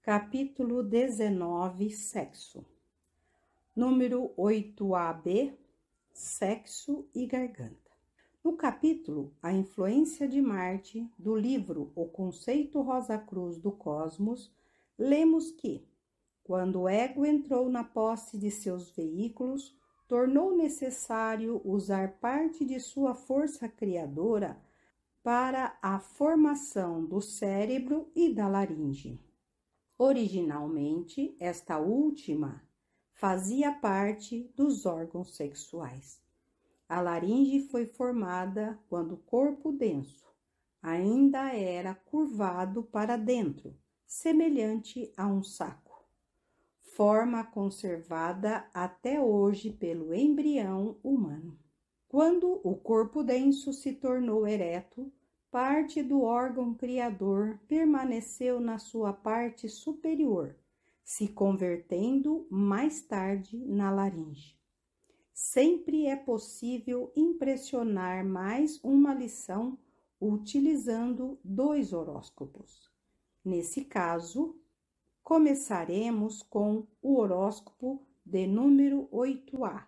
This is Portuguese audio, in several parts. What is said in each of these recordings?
Capítulo 19, Sexo. Número 8AB, Sexo e Garganta. No capítulo A Influência de Marte, do livro O Conceito Rosacruz do Cosmos, lemos que, quando o ego entrou na posse de seus veículos, tornou necessário usar parte de sua força criadora para a formação do cérebro e da laringe. Originalmente, esta última fazia parte dos órgãos sexuais. A laringe foi formada quando o corpo denso ainda era curvado para dentro, semelhante a um saco. Forma conservada até hoje pelo embrião humano. Quando o corpo denso se tornou ereto, parte do órgão criador permaneceu na sua parte superior, se convertendo mais tarde na laringe. Sempre é possível impressionar mais uma lição utilizando dois horóscopos. Nesse caso, começaremos com o horóscopo de número 8A,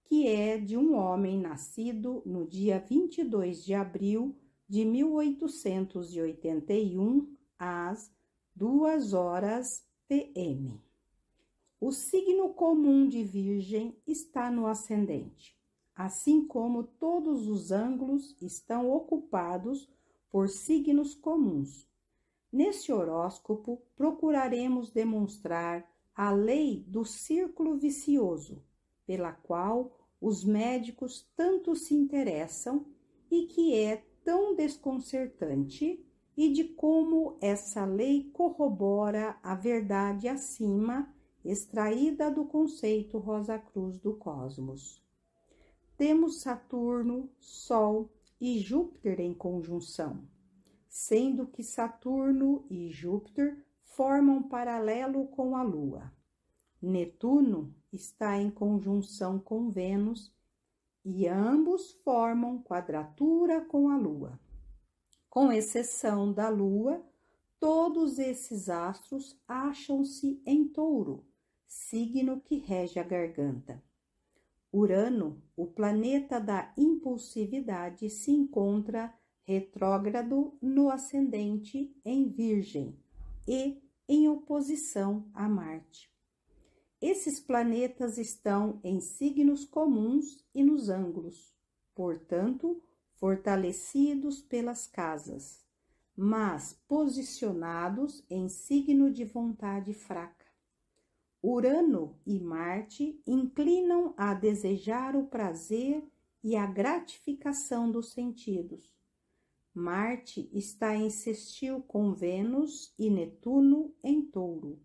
que é de um homem nascido no dia 22 de abril de 1881, às 2h p.m. O signo comum de Virgem está no ascendente, assim como todos os ângulos estão ocupados por signos comuns. Nesse horóscopo, procuraremos demonstrar a lei do círculo vicioso, pela qual os médicos tanto se interessam e que é tão desconcertante, e de como essa lei corrobora a verdade acima, extraída do conceito Rosacruz do Cosmos. Temos Saturno, Sol e Júpiter em conjunção, sendo que Saturno e Júpiter formam paralelo com a Lua. Netuno está em conjunção com Vênus e ambos formam quadratura com a Lua. Com exceção da Lua, todos esses astros acham-se em Touro, signo que rege a garganta. Urano, o planeta da impulsividade, se encontra retrógrado no ascendente em Virgem e em oposição a Marte. Esses planetas estão em signos comuns e nos ângulos, portanto, fortalecidos pelas casas, mas posicionados em signo de vontade fraca. Urano e Marte inclinam a desejar o prazer e a gratificação dos sentidos. Marte está em sextil com Vênus e Netuno em Touro,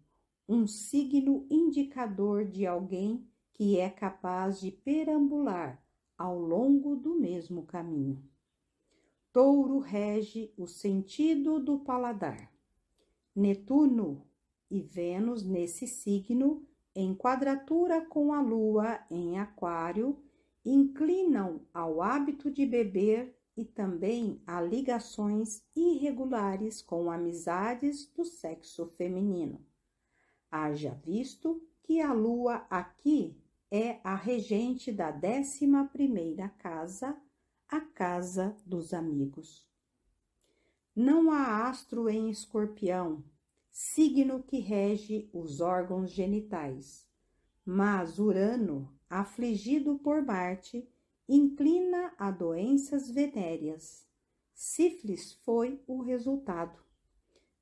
um signo indicador de alguém que é capaz de perambular ao longo do mesmo caminho. Touro rege o sentido do paladar. Netuno e Vênus nesse signo, em quadratura com a Lua em Aquário, inclinam ao hábito de beber e também a ligações irregulares com amizades do sexo feminino. Haja visto que a Lua aqui é a regente da 11ª casa, a casa dos amigos. Não há astro em Escorpião, signo que rege os órgãos genitais, mas Urano, afligido por Marte, inclina a doenças venéreas. Sífilis foi o resultado.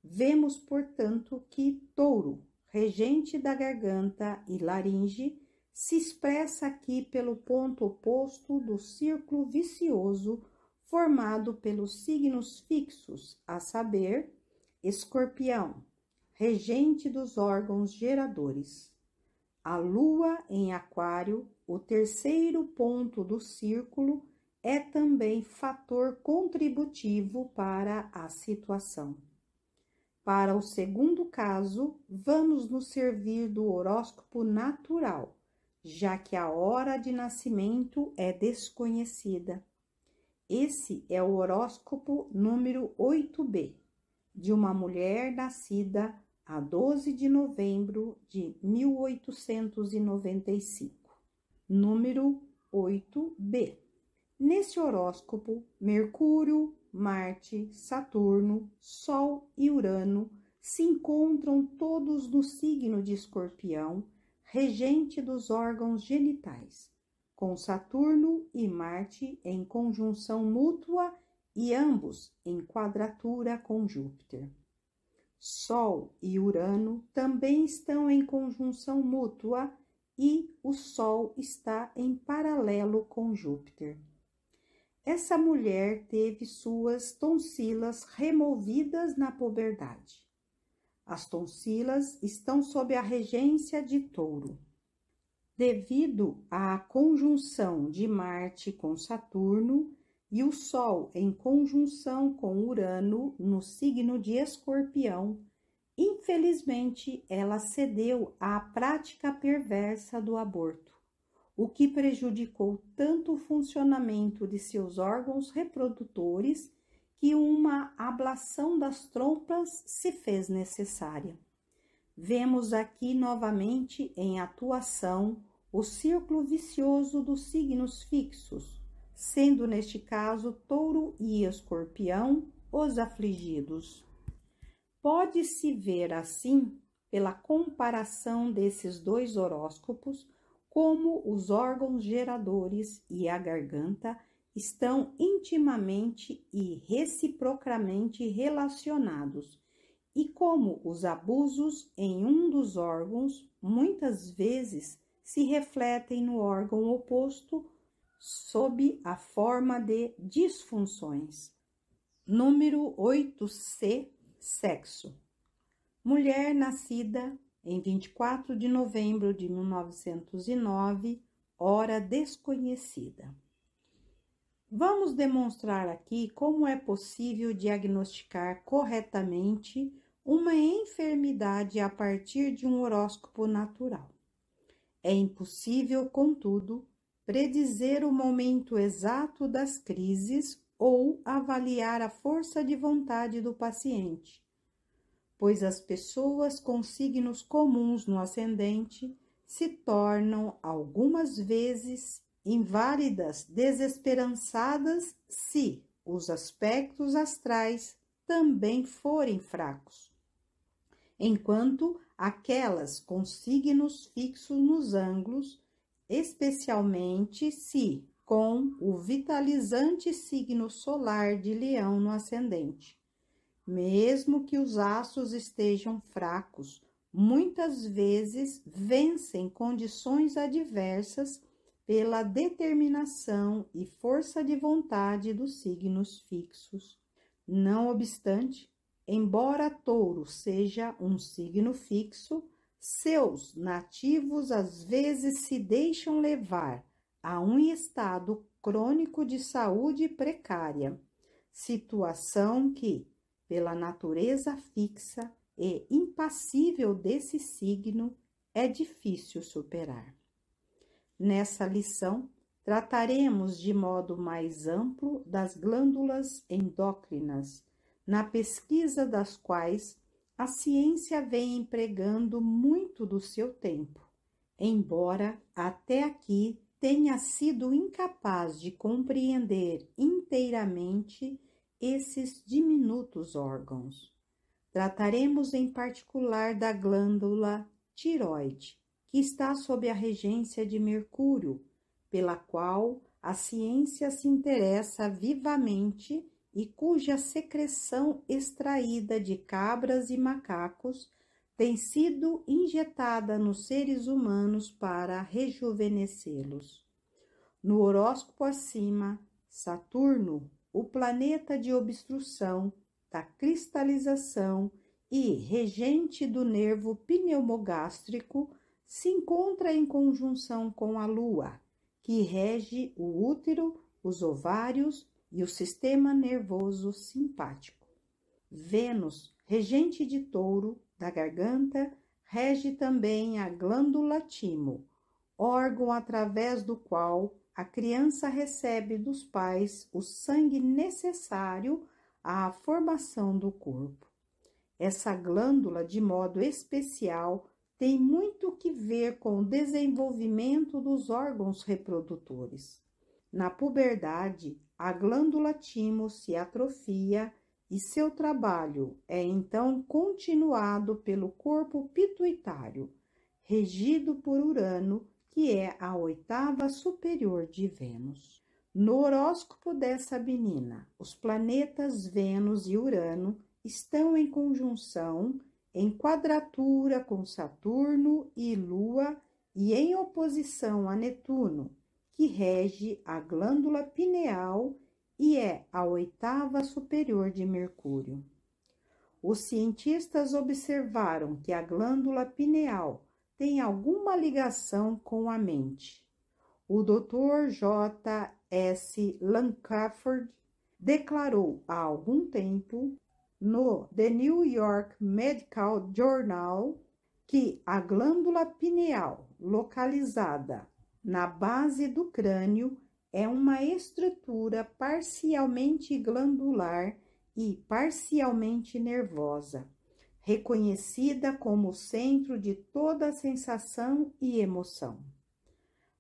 Vemos, portanto, que Touro, regente da garganta e laringe, se expressa aqui pelo ponto oposto do círculo vicioso formado pelos signos fixos, a saber, Escorpião, regente dos órgãos geradores. A Lua em Aquário, o terceiro ponto do círculo, é também fator contributivo para a situação. Para o segundo caso, vamos nos servir do horóscopo natural, já que a hora de nascimento é desconhecida. Esse é o horóscopo número 8B, de uma mulher nascida a 12 de novembro de 1895. Número 8B. Nesse horóscopo, Mercúrio, Marte, Saturno, Sol e Urano se encontram todos no signo de Escorpião, regente dos órgãos genitais, com Saturno e Marte em conjunção mútua e ambos em quadratura com Júpiter. Sol e Urano também estão em conjunção mútua e o Sol está em paralelo com Júpiter. Essa mulher teve suas tonsilas removidas na puberdade. As tonsilas estão sob a regência de Touro. Devido à conjunção de Marte com Saturno e o Sol em conjunção com Urano no signo de Escorpião, infelizmente ela cedeu à prática perversa do aborto, o que prejudicou tanto o funcionamento de seus órgãos reprodutores que uma ablação das trompas se fez necessária. Vemos aqui novamente em atuação o círculo vicioso dos signos fixos, sendo neste caso Touro e Escorpião os afligidos. Pode-se ver assim, pela comparação desses dois horóscopos, como os órgãos geradores e a garganta estão intimamente e reciprocamente relacionados, e como os abusos em um dos órgãos muitas vezes se refletem no órgão oposto sob a forma de disfunções. Número 8C. Sexo. Mulher nascida em 24 de novembro de 1909, hora desconhecida. Vamos demonstrar aqui como é possível diagnosticar corretamente uma enfermidade a partir de um horóscopo natural. É impossível, contudo, predizer o momento exato das crises ou avaliar a força de vontade do paciente, pois as pessoas com signos comuns no ascendente se tornam algumas vezes inválidas, desesperançadas, se os aspectos astrais também forem fracos, enquanto aquelas com signos fixos nos ângulos, especialmente se com o vitalizante signo solar de Leão no ascendente. Mesmo que os astros estejam fracos, muitas vezes vencem condições adversas pela determinação e força de vontade dos signos fixos. Não obstante, embora Touro seja um signo fixo, seus nativos às vezes se deixam levar a um estado crônico de saúde precária, situação que, pela natureza fixa e impassível desse signo, é difícil superar. Nessa lição, trataremos de modo mais amplo das glândulas endócrinas, na pesquisa das quais a ciência vem empregando muito do seu tempo, embora até aqui tenha sido incapaz de compreender inteiramente esses diminutos órgãos. Trataremos em particular da glândula tireoide, que está sob a regência de Mercúrio, pela qual a ciência se interessa vivamente e cuja secreção extraída de cabras e macacos tem sido injetada nos seres humanos para rejuvenescê-los. No horóscopo acima, Saturno, o planeta de obstrução, da cristalização e regente do nervo pneumogástrico, se encontra em conjunção com a Lua, que rege o útero, os ovários e o sistema nervoso simpático. Vênus, regente de Touro, da garganta, rege também a glândula timo, órgão através do qual a criança recebe dos pais o sangue necessário à formação do corpo. Essa glândula, de modo especial, tem muito que ver com o desenvolvimento dos órgãos reprodutores. Na puberdade, a glândula timo se atrofia e seu trabalho é então continuado pelo corpo pituitário, regido por Urano, que é a oitava superior de Vênus. No horóscopo dessa menina, os planetas Vênus e Urano estão em conjunção, em quadratura com Saturno e Lua e em oposição a Netuno, que rege a glândula pineal e é a oitava superior de Mercúrio. Os cientistas observaram que a glândula pineal tem alguma ligação com a mente. O Dr. J. S. Lancashire declarou há algum tempo no The New York Medical Journal que a glândula pineal, localizada na base do crânio, é uma estrutura parcialmente glandular e parcialmente nervosa, reconhecida como o centro de toda sensação e emoção.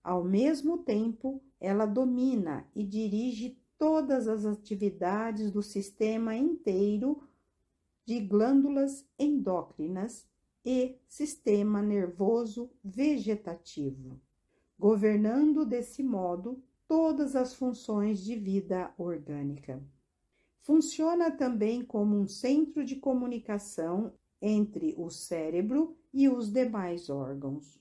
Ao mesmo tempo, ela domina e dirige todas as atividades do sistema inteiro de glândulas endócrinas e sistema nervoso vegetativo, governando desse modo todas as funções de vida orgânica. Funciona também como um centro de comunicação entre o cérebro e os demais órgãos.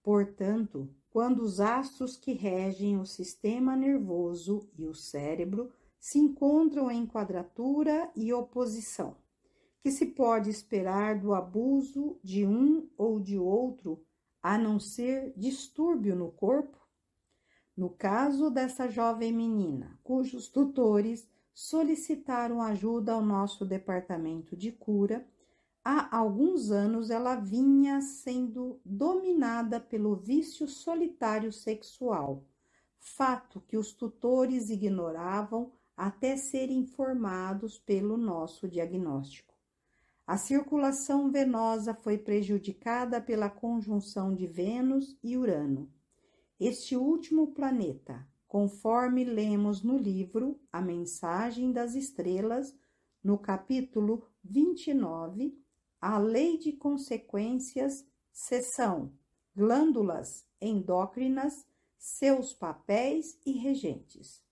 Portanto, quando os astros que regem o sistema nervoso e o cérebro se encontram em quadratura e oposição, que se pode esperar do abuso de um ou de outro, a não ser distúrbio no corpo? No caso dessa jovem menina, cujos tutores solicitaram ajuda ao nosso departamento de cura, há alguns anos ela vinha sendo dominada pelo vício solitário sexual, fato que os tutores ignoravam até serem informados pelo nosso diagnóstico. A circulação venosa foi prejudicada pela conjunção de Vênus e Urano. Este último planeta, conforme lemos no livro A Mensagem das Estrelas, no capítulo 29, A Lei de Consequências, seção Glândulas endócrinas, seus papéis e regentes.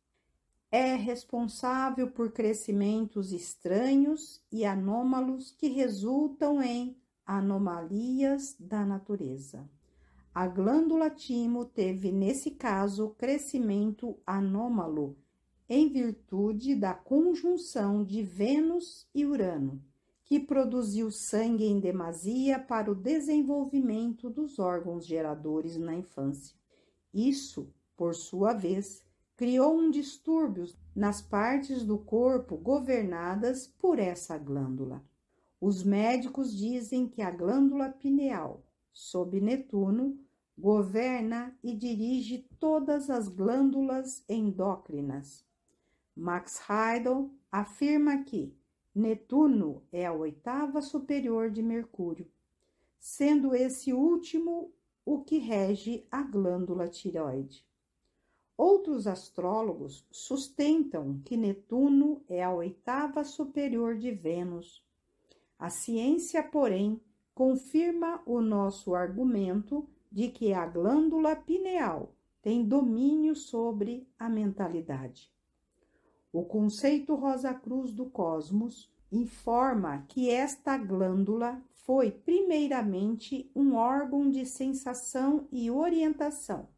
É responsável por crescimentos estranhos e anômalos que resultam em anomalias da natureza. A glândula timo teve, nesse caso, crescimento anômalo, em virtude da conjunção de Vênus e Urano, que produziu sangue em demasia para o desenvolvimento dos órgãos geradores na infância. Isso, por sua vez, criou um distúrbio nas partes do corpo governadas por essa glândula. Os médicos dizem que a glândula pineal, sob Netuno, governa e dirige todas as glândulas endócrinas. Max Heidel afirma que Netuno é a oitava superior de Mercúrio, sendo esse último o que rege a glândula tireoide. Outros astrólogos sustentam que Netuno é a oitava superior de Vênus. A ciência, porém, confirma o nosso argumento de que a glândula pineal tem domínio sobre a mentalidade. O conceito Rosa Cruz do Cosmos informa que esta glândula foi primeiramente um órgão de sensação e orientação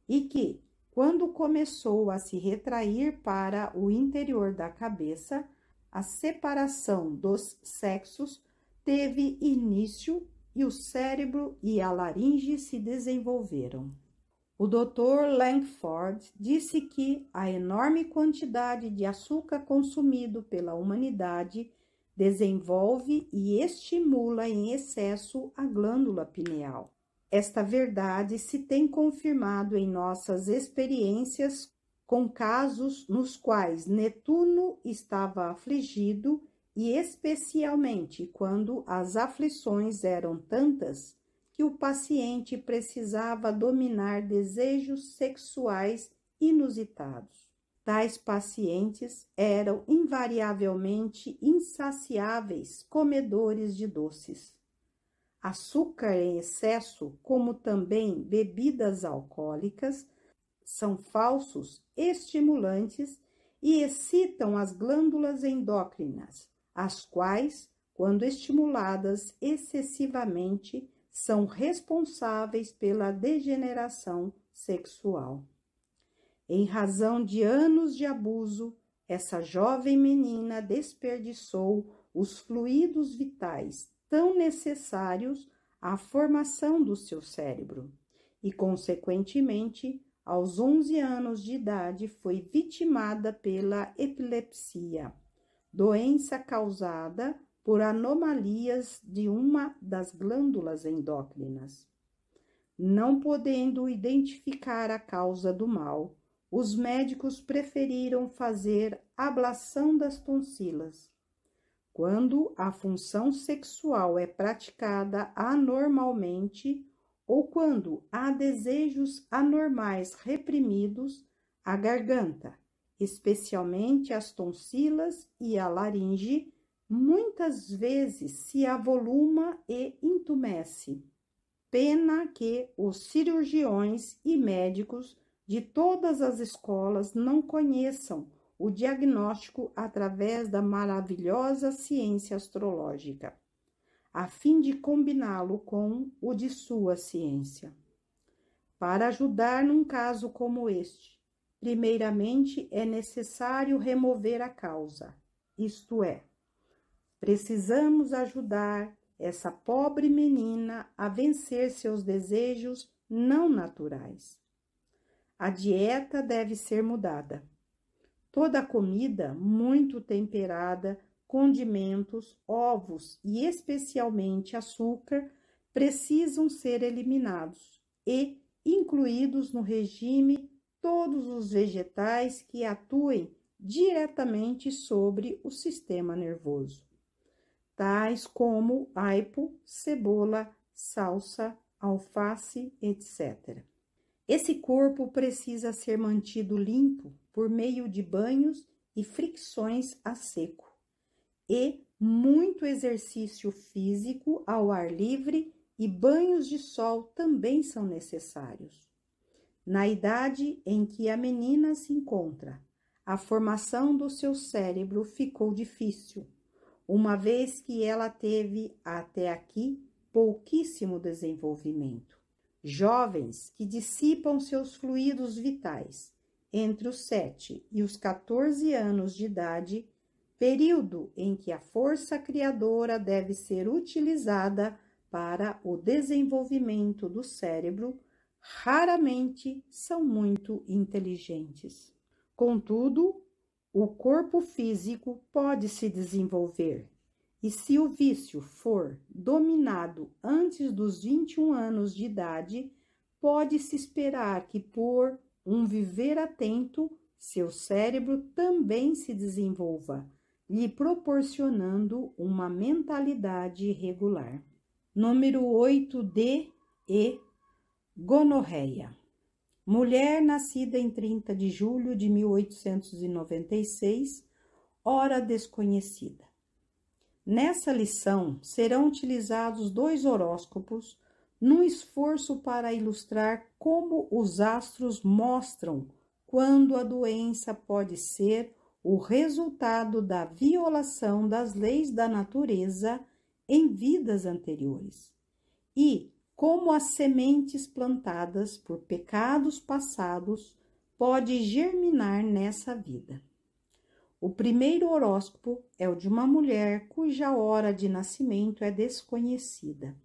e que, quando começou a se retrair para o interior da cabeça, a separação dos sexos teve início e o cérebro e a laringe se desenvolveram. O Dr. Langford disse que a enorme quantidade de açúcar consumido pela humanidade desenvolve e estimula em excesso a glândula pineal. Esta verdade se tem confirmado em nossas experiências com casos nos quais Netuno estava afligido e especialmente quando as aflições eram tantas que o paciente precisava dominar desejos sexuais inusitados. Tais pacientes eram invariavelmente insaciáveis comedores de doces. Açúcar em excesso, como também bebidas alcoólicas, são falsos estimulantes e excitam as glândulas endócrinas, as quais, quando estimuladas excessivamente, são responsáveis pela degeneração sexual. Em razão de anos de abuso, essa jovem menina desperdiçou os fluidos vitais tão necessários à formação do seu cérebro e, consequentemente, aos 11 anos de idade, foi vitimada pela epilepsia, doença causada por anomalias de uma das glândulas endócrinas. Não podendo identificar a causa do mal, os médicos preferiram fazer ablação das tonsilas. Quando a função sexual é praticada anormalmente ou quando há desejos anormais reprimidos, a garganta, especialmente as tonsilas e a laringe, muitas vezes se avoluma e entumece. Pena que os cirurgiões e médicos de todas as escolas não conheçam o diagnóstico através da maravilhosa ciência astrológica, a fim de combiná-lo com o de sua ciência. Para ajudar num caso como este, primeiramente é necessário remover a causa, isto é, precisamos ajudar essa pobre menina a vencer seus desejos não naturais. A dieta deve ser mudada. Toda a comida muito temperada, condimentos, ovos e especialmente açúcar precisam ser eliminados e incluídos no regime todos os vegetais que atuem diretamente sobre o sistema nervoso, tais como aipo, cebola, salsa, alface, etc. Esse corpo precisa ser mantido limpo por meio de banhos e fricções a seco, e muito exercício físico ao ar livre e banhos de sol também são necessários. Na idade em que a menina se encontra, a formação do seu cérebro ficou difícil, uma vez que ela teve até aqui pouquíssimo desenvolvimento. Jovens que dissipam seus fluidos vitais entre os 7 e os 14 anos de idade, período em que a força criadora deve ser utilizada para o desenvolvimento do cérebro, raramente são muito inteligentes. Contudo, o corpo físico pode se desenvolver, e se o vício for dominado antes dos 21 anos de idade, pode-se esperar que, por um viver atento, seu cérebro também se desenvolva, lhe proporcionando uma mentalidade regular. Número 8D e gonorreia. Mulher nascida em 30 de julho de 1896, hora desconhecida. Nessa lição serão utilizados 2 horóscopos num esforço para ilustrar como os astros mostram quando a doença pode ser o resultado da violação das leis da natureza em vidas anteriores e como as sementes plantadas por pecados passados pode germinar nessa vida. O primeiro horóscopo é o de uma mulher cuja hora de nascimento é desconhecida.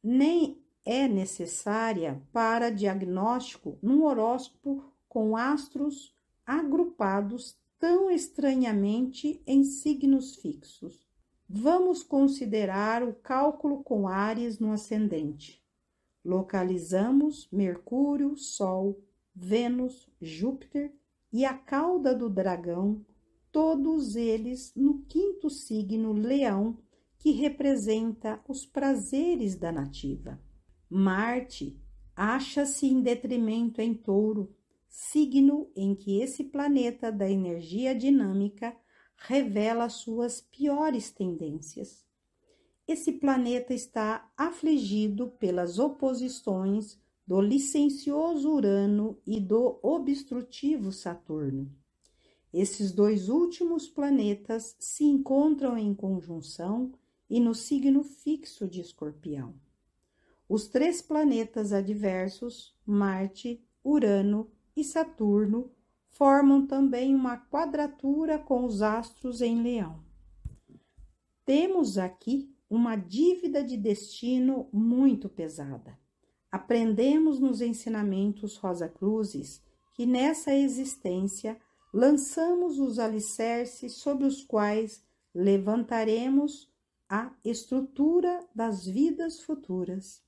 Nem é necessária para diagnóstico num horóscopo com astros agrupados tão estranhamente em signos fixos. Vamos considerar o cálculo com Áries no ascendente. Localizamos Mercúrio, Sol, Vênus, Júpiter e a cauda do dragão, todos eles no quinto signo Leão, que representa os prazeres da nativa. Marte acha-se em detrimento em Touro, signo em que esse planeta da energia dinâmica revela suas piores tendências. Esse planeta está afligido pelas oposições do licencioso Urano e do obstrutivo Saturno. Esses dois últimos planetas se encontram em conjunção e no signo fixo de Escorpião. Os três planetas adversos, Marte, Urano e Saturno, formam também uma quadratura com os astros em Leão. Temos aqui uma dívida de destino muito pesada. Aprendemos nos ensinamentos Rosacruzes que nessa existência lançamos os alicerces sobre os quais levantaremos a estrutura das vidas futuras.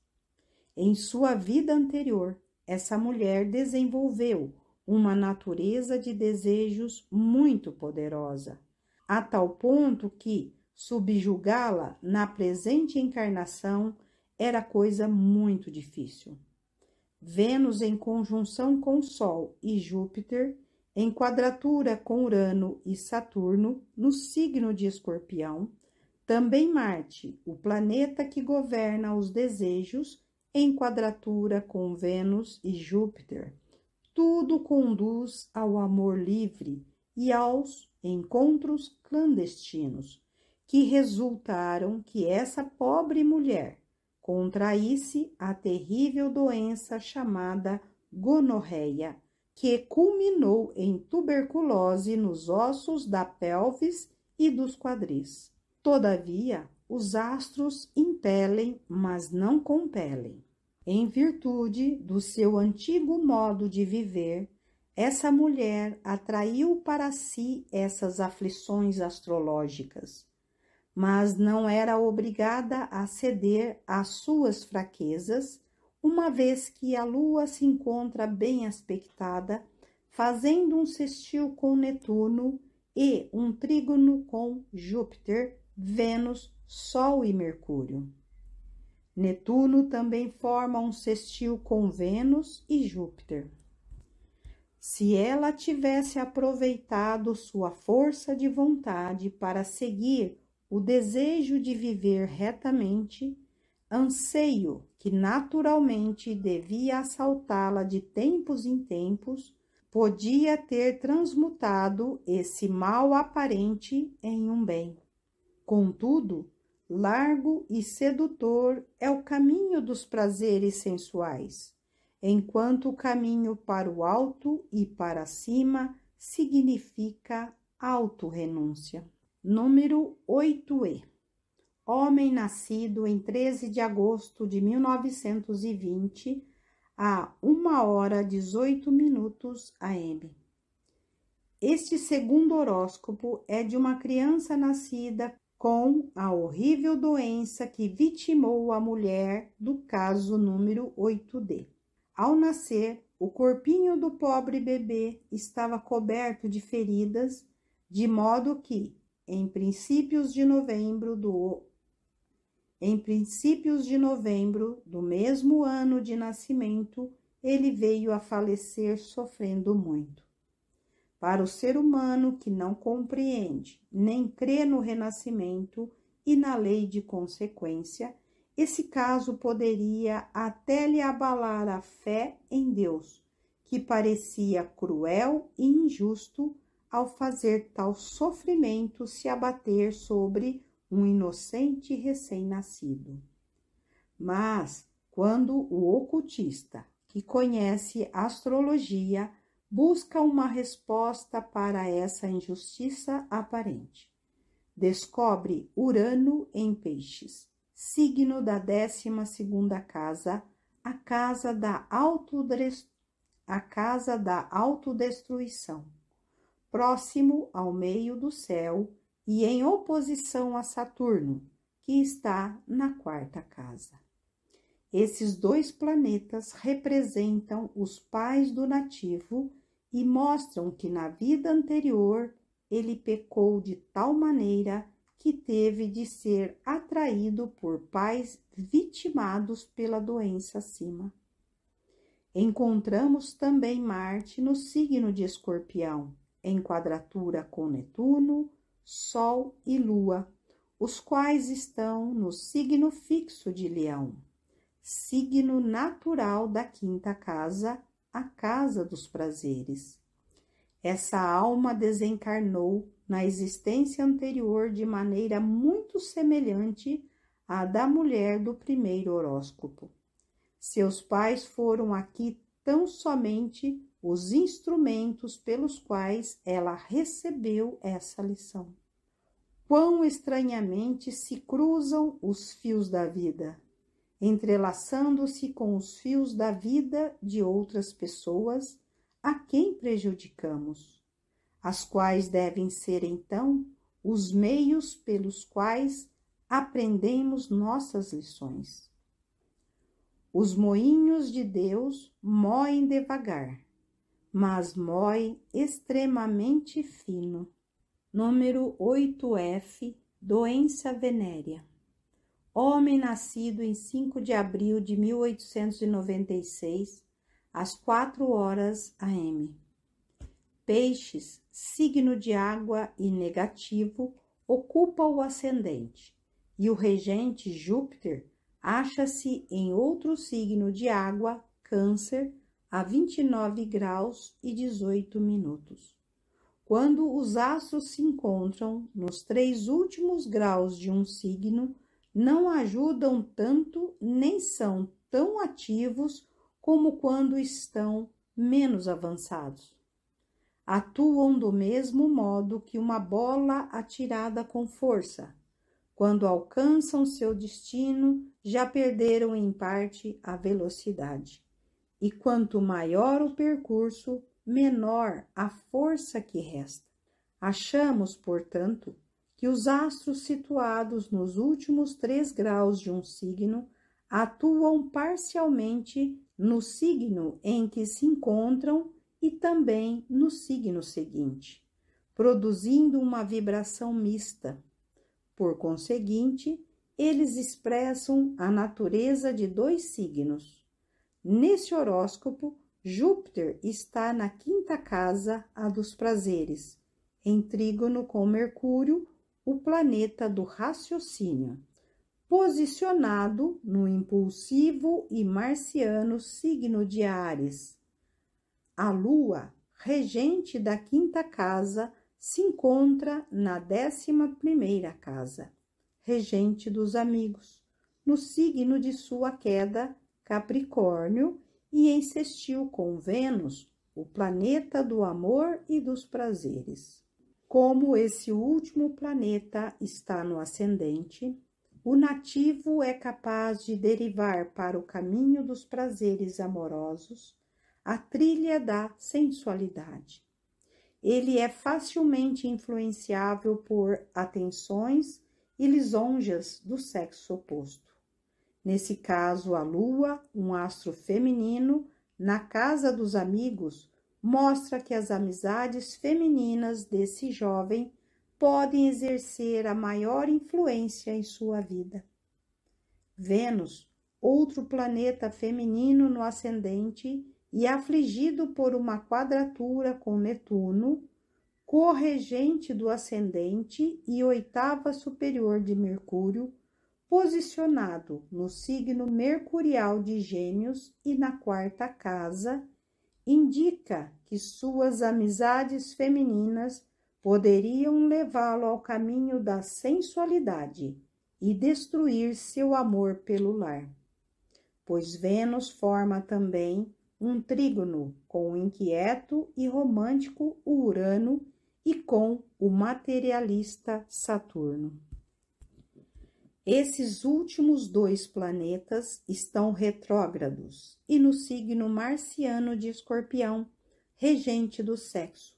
Em sua vida anterior, essa mulher desenvolveu uma natureza de desejos muito poderosa, a tal ponto que subjugá-la na presente encarnação era coisa muito difícil. Vênus em conjunção com Sol e Júpiter, em quadratura com Urano e Saturno, no signo de Escorpião, também Marte, o planeta que governa os desejos, em quadratura com Vênus e Júpiter. Tudo conduz ao amor livre e aos encontros clandestinos, que resultaram que essa pobre mulher contraísse a terrível doença chamada gonorreia, que culminou em tuberculose nos ossos da pelvis e dos quadris. Todavia, os astros impelem, mas não compelem. Em virtude do seu antigo modo de viver, essa mulher atraiu para si essas aflições astrológicas, mas não era obrigada a ceder às suas fraquezas, uma vez que a lua se encontra bem aspectada, fazendo um sextil com Netuno e um trígono com Júpiter, Vênus, Sol e Mercúrio. Netuno também forma um sextil com Vênus e Júpiter. Se ela tivesse aproveitado sua força de vontade para seguir o desejo de viver retamente, anseio que naturalmente devia assaltá-la de tempos em tempos, podia ter transmutado esse mal aparente em um bem. Contudo, largo e sedutor é o caminho dos prazeres sensuais, enquanto o caminho para o alto e para cima significa autorrenúncia. Número 8E. Homem nascido em 13 de agosto de 1920, a 1h18 AM. Este segundo horóscopo é de uma criança nascida com a horrível doença que vitimou a mulher do caso número 8D. Ao nascer, o corpinho do pobre bebê estava coberto de feridas, de modo que, em princípios de novembro do mesmo ano de nascimento, ele veio a falecer sofrendo muito. Para o ser humano que não compreende, nem crê no renascimento e na lei de consequência, esse caso poderia até lhe abalar a fé em Deus, que parecia cruel e injusto ao fazer tal sofrimento se abater sobre um inocente recém-nascido. Mas, quando o ocultista, que conhece astrologia, busca uma resposta para essa injustiça aparente, descobre Urano em Peixes, signo da 12ª casa, a casa da autodestruição, próximo ao meio do céu e em oposição a Saturno, que está na 4ª casa. Esses dois planetas representam os pais do nativo e mostram que na vida anterior ele pecou de tal maneira que teve de ser atraído por pais vitimados pela doença acima. Encontramos também Marte no signo de Escorpião, em quadratura com Netuno, Sol e Lua, os quais estão no signo fixo de Leão, signo natural da quinta casa, a casa dos prazeres. Essa alma desencarnou na existência anterior de maneira muito semelhante à da mulher do primeiro horóscopo. Seus pais foram aqui tão somente os instrumentos pelos quais ela recebeu essa lição. Quão estranhamente se cruzam os fios da vida, entrelaçando-se com os fios da vida de outras pessoas a quem prejudicamos, as quais devem ser, então, os meios pelos quais aprendemos nossas lições. Os moinhos de Deus moem devagar, mas moem extremamente fino. Número 8F, doença venérea. Homem nascido em 5 de abril de 1896, às 4h AM. Peixes, signo de água e negativo, ocupa o ascendente, e o regente Júpiter acha-se em outro signo de água, Câncer, a 29 graus e 18 minutos. Quando os astros se encontram nos 3 últimos graus de um signo, não ajudam tanto nem são tão ativos como quando estão menos avançados. Atuam do mesmo modo que uma bola atirada com força. Quando alcançam seu destino, já perderam em parte a velocidade. E quanto maior o percurso, menor a força que resta. Achamos, portanto, que os astros situados nos últimos 3 graus de um signo atuam parcialmente no signo em que se encontram e também no signo seguinte, produzindo uma vibração mista. Por conseguinte, eles expressam a natureza de 2 signos. Nesse horóscopo, Júpiter está na 5ª casa, a dos prazeres, em trígono com Mercúrio, o planeta do raciocínio, posicionado no impulsivo e marciano signo de Áries. A Lua, regente da 5ª casa, se encontra na 11ª casa, regente dos amigos, no signo de sua queda, Capricórnio, e em sextil com Vênus, o planeta do amor e dos prazeres. Como esse último planeta está no ascendente, o nativo é capaz de derivar para o caminho dos prazeres amorosos a trilha da sensualidade. Ele é facilmente influenciável por atenções e lisonjas do sexo oposto. Nesse caso, a Lua, um astro feminino, na casa dos amigos, mostra que as amizades femininas desse jovem podem exercer a maior influência em sua vida. Vênus, outro planeta feminino no ascendente e afligido por uma quadratura com Netuno, corregente do ascendente e 8ª superior de Mercúrio, posicionado no signo mercurial de Gêmeos e na 4ª casa, indica que suas amizades femininas poderiam levá-lo ao caminho da sensualidade e destruir seu amor pelo lar, pois Vênus forma também um trígono com o inquieto e romântico Urano e com o materialista Saturno. Esses últimos 2 planetas estão retrógrados e no signo marciano de Escorpião, regente do sexo.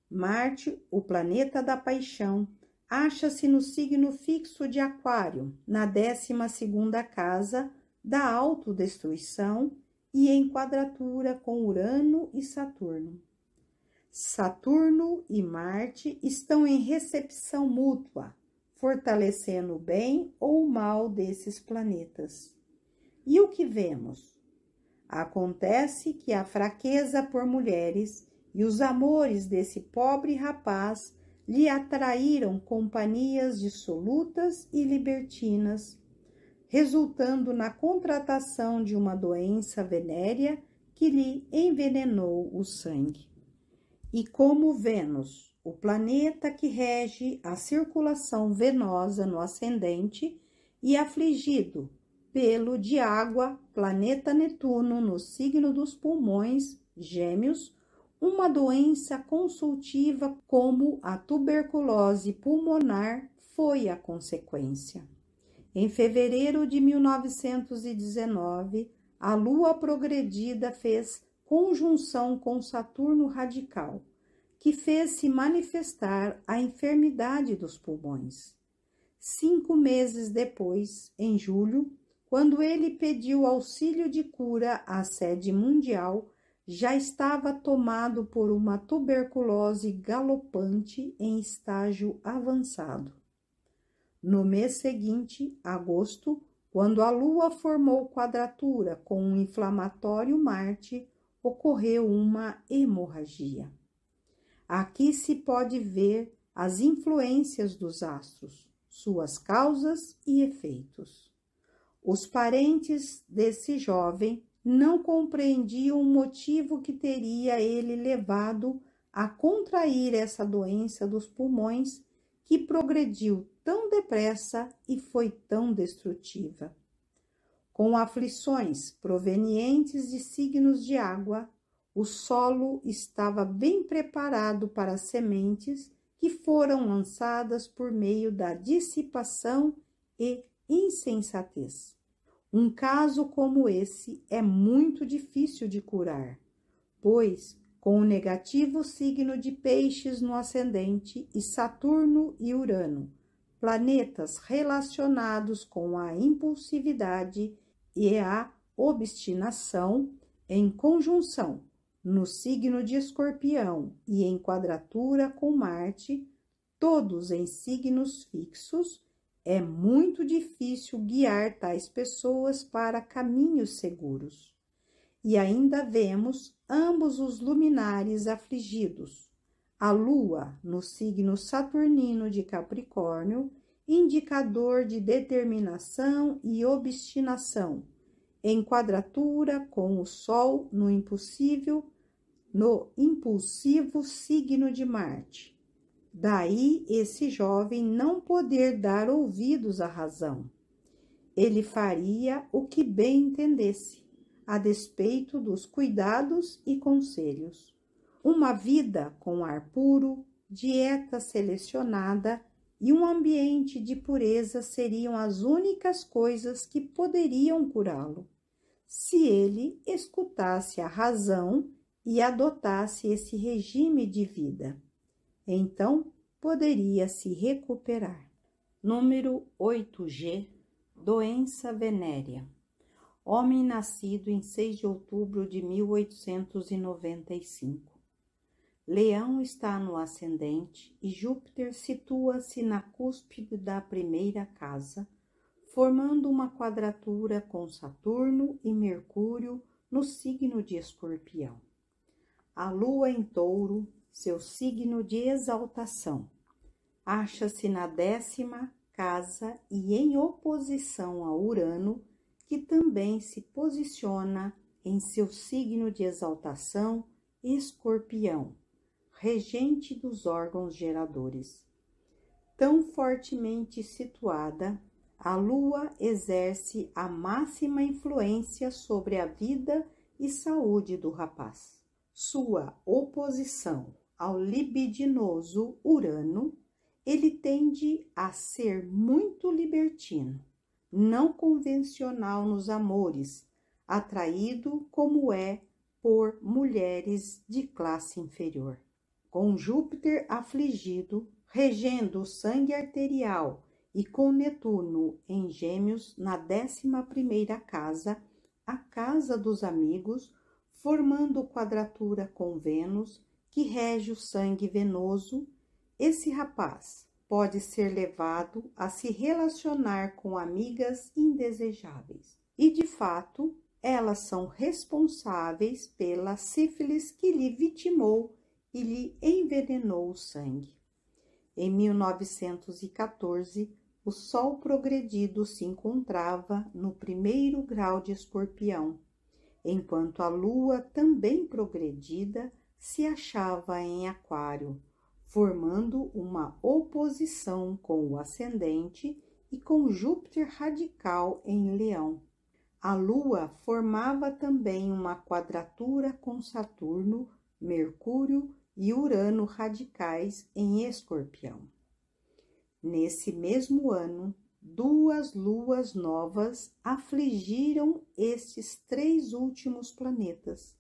Marte, o planeta da paixão, acha-se no signo fixo de Aquário, na 12ª casa da autodestruição e em quadratura com Urano e Saturno. Saturno e Marte estão em recepção mútua, fortalecendo o bem ou o mal desses planetas. E o que vemos? Acontece que a fraqueza por mulheres e os amores desse pobre rapaz lhe atraíram companhias dissolutas e libertinas, resultando na contratação de uma doença venérea que lhe envenenou o sangue. E como Vênus, o planeta que rege a circulação venosa no ascendente, e afligido pelo de água, planeta Netuno no signo dos pulmões, Gêmeos, uma doença consultiva como a tuberculose pulmonar foi a consequência. Em fevereiro de 1919, a Lua progredida fez conjunção com Saturno radical, que fez se manifestar a enfermidade dos pulmões. 5 meses depois, em julho, quando ele pediu auxílio de cura à sede mundial, já estava tomado por uma tuberculose galopante em estágio avançado. No mês seguinte, agosto, quando a Lua formou quadratura com um inflamatório Marte, ocorreu uma hemorragia. Aqui se pode ver as influências dos astros, suas causas e efeitos. Os parentes desse jovem não compreendiam o motivo que teria ele levado a contrair essa doença dos pulmões que progrediu tão depressa e foi tão destrutiva. Com aflições provenientes de signos de água, o solo estava bem preparado para as sementes que foram lançadas por meio da dissipação e insensatez. Um caso como esse é muito difícil de curar, pois, com o negativo signo de Peixes no ascendente e Saturno e Urano, planetas relacionados com a impulsividade e a obstinação, em conjunção no signo de Escorpião e em quadratura com Marte, todos em signos fixos, é muito difícil guiar tais pessoas para caminhos seguros. E ainda vemos ambos os luminares afligidos. A Lua, no signo saturnino de Capricórnio, indicador de determinação e obstinação, em quadratura com o Sol no impulsivo signo de Marte. Daí esse jovem não poder dar ouvidos à razão. Ele faria o que bem entendesse, a despeito dos cuidados e conselhos. Uma vida com ar puro, dieta selecionada e um ambiente de pureza seriam as únicas coisas que poderiam curá-lo, se ele escutasse a razão e adotasse esse regime de vida. Então, poderia se recuperar. Número 8G, doença venérea. Homem nascido em 6 de outubro de 1895. Leão está no ascendente e Júpiter situa-se na cúspide da primeira casa, formando uma quadratura com Saturno e Mercúrio no signo de Escorpião. A Lua em Touro, seu signo de exaltação, acha-se na 10ª casa e em oposição a Urano, que também se posiciona em seu signo de exaltação, Escorpião, regente dos órgãos geradores. Tão fortemente situada, a Lua exerce a máxima influência sobre a vida e saúde do rapaz. Sua oposição ao libidinoso Urano, ele tende a ser muito libertino, não convencional nos amores, atraído como é por mulheres de classe inferior. Com Júpiter afligido, regendo o sangue arterial e com Netuno em Gêmeos na 11ª casa, a casa dos amigos, formando quadratura com Vênus que rege o sangue venoso, esse rapaz pode ser levado a se relacionar com amigas indesejáveis. E, de fato, elas são responsáveis pela sífilis que lhe vitimou e lhe envenenou o sangue. Em 1914, o Sol progredido se encontrava no 1º grau de Escorpião, enquanto a Lua, também progredida, se achava em Aquário, formando uma oposição com o ascendente e com Júpiter radical em Leão. A Lua formava também uma quadratura com Saturno, Mercúrio e Urano radicais em Escorpião. Nesse mesmo ano, 2 luas novas afligiram estes 3 últimos planetas.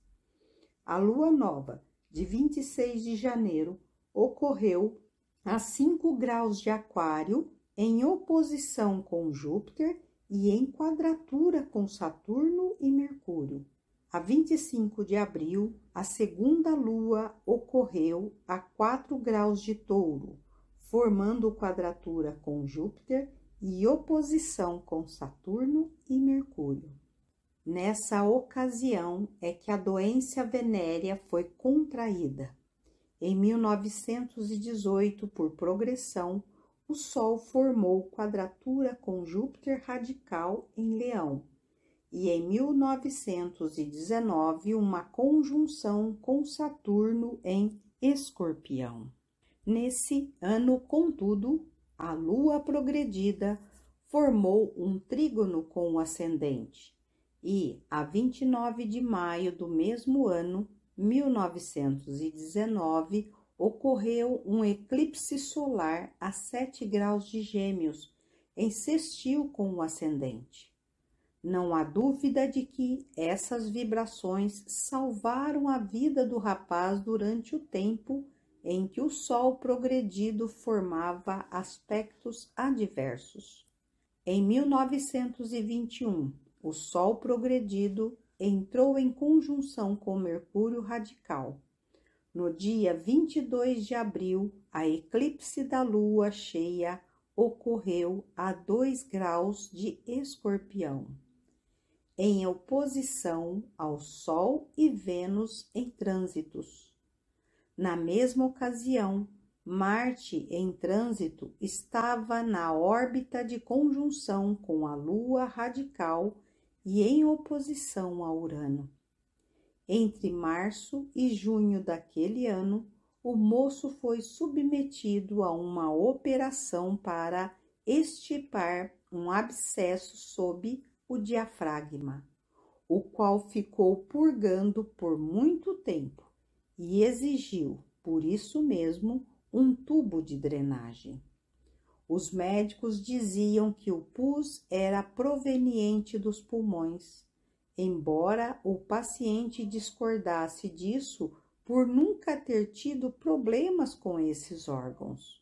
A lua nova, de 26 de janeiro, ocorreu a 5 graus de Aquário, em oposição com Júpiter e em quadratura com Saturno e Mercúrio. A 25 de abril, a segunda lua ocorreu a 4 graus de Touro, formando quadratura com Júpiter e oposição com Saturno e Mercúrio. Nessa ocasião é que a doença venérea foi contraída. Em 1918, por progressão, o Sol formou quadratura com Júpiter radical em Leão, e em 1919 uma conjunção com Saturno em Escorpião. Nesse ano, contudo, a Lua progredida formou um trígono com o ascendente e, a 29 de maio do mesmo ano, 1919, ocorreu um eclipse solar a 7 graus de Gêmeos, em sextil com o ascendente. Não há dúvida de que essas vibrações salvaram a vida do rapaz durante o tempo em que o Sol progredido formava aspectos adversos. Em 1921, o Sol progredido entrou em conjunção com Mercúrio radical. No dia 22 de abril, a eclipse da Lua cheia ocorreu a 2 graus de Escorpião, em oposição ao Sol e Vênus em trânsitos. Na mesma ocasião, Marte em trânsito estava na órbita de conjunção com a Lua radical e em oposição a Urano. Entre março e junho daquele ano, o moço foi submetido a uma operação para extirpar um abscesso sob o diafragma, o qual ficou purgando por muito tempo e exigiu, por isso mesmo, um tubo de drenagem. Os médicos diziam que o pus era proveniente dos pulmões, embora o paciente discordasse disso por nunca ter tido problemas com esses órgãos.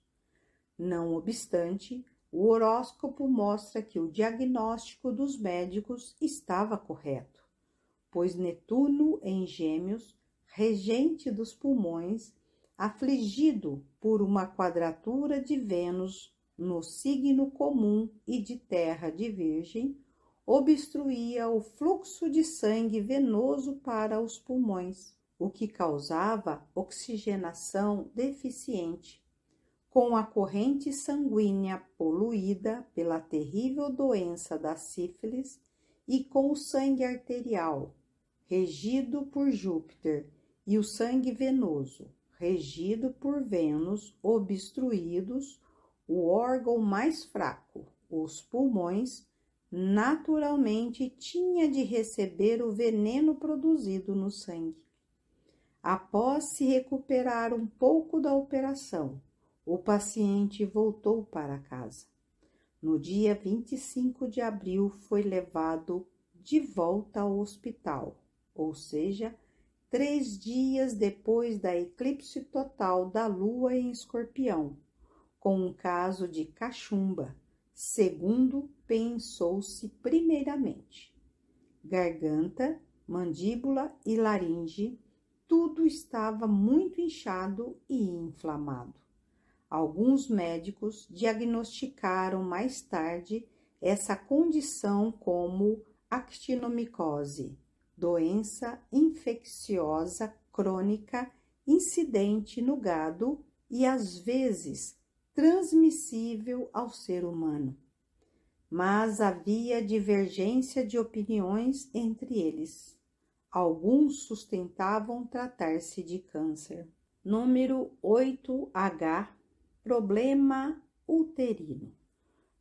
Não obstante, o horóscopo mostra que o diagnóstico dos médicos estava correto, pois Netuno em Gêmeos, regente dos pulmões, afligido por uma quadratura de Vênus no signo comum e de terra de Virgem, obstruía o fluxo de sangue venoso para os pulmões, o que causava oxigenação deficiente. Com a corrente sanguínea poluída pela terrível doença da sífilis e com o sangue arterial, regido por Júpiter, e o sangue venoso, regido por Vênus, obstruídos, o órgão mais fraco, os pulmões, naturalmente tinha de receber o veneno produzido no sangue. Após se recuperar um pouco da operação, o paciente voltou para casa. No dia 25 de abril foi levado de volta ao hospital, ou seja, 3 dias depois da eclipse total da Lua em Escorpião, com um caso de cachumba, segundo pensou-se primeiramente. Garganta, mandíbula e laringe, tudo estava muito inchado e inflamado. Alguns médicos diagnosticaram mais tarde essa condição como actinomicose, doença infecciosa crônica incidente no gado e às vezes transmissível ao ser humano. Mas havia divergência de opiniões entre eles. Alguns sustentavam tratar-se de câncer. Número 8H, problema uterino.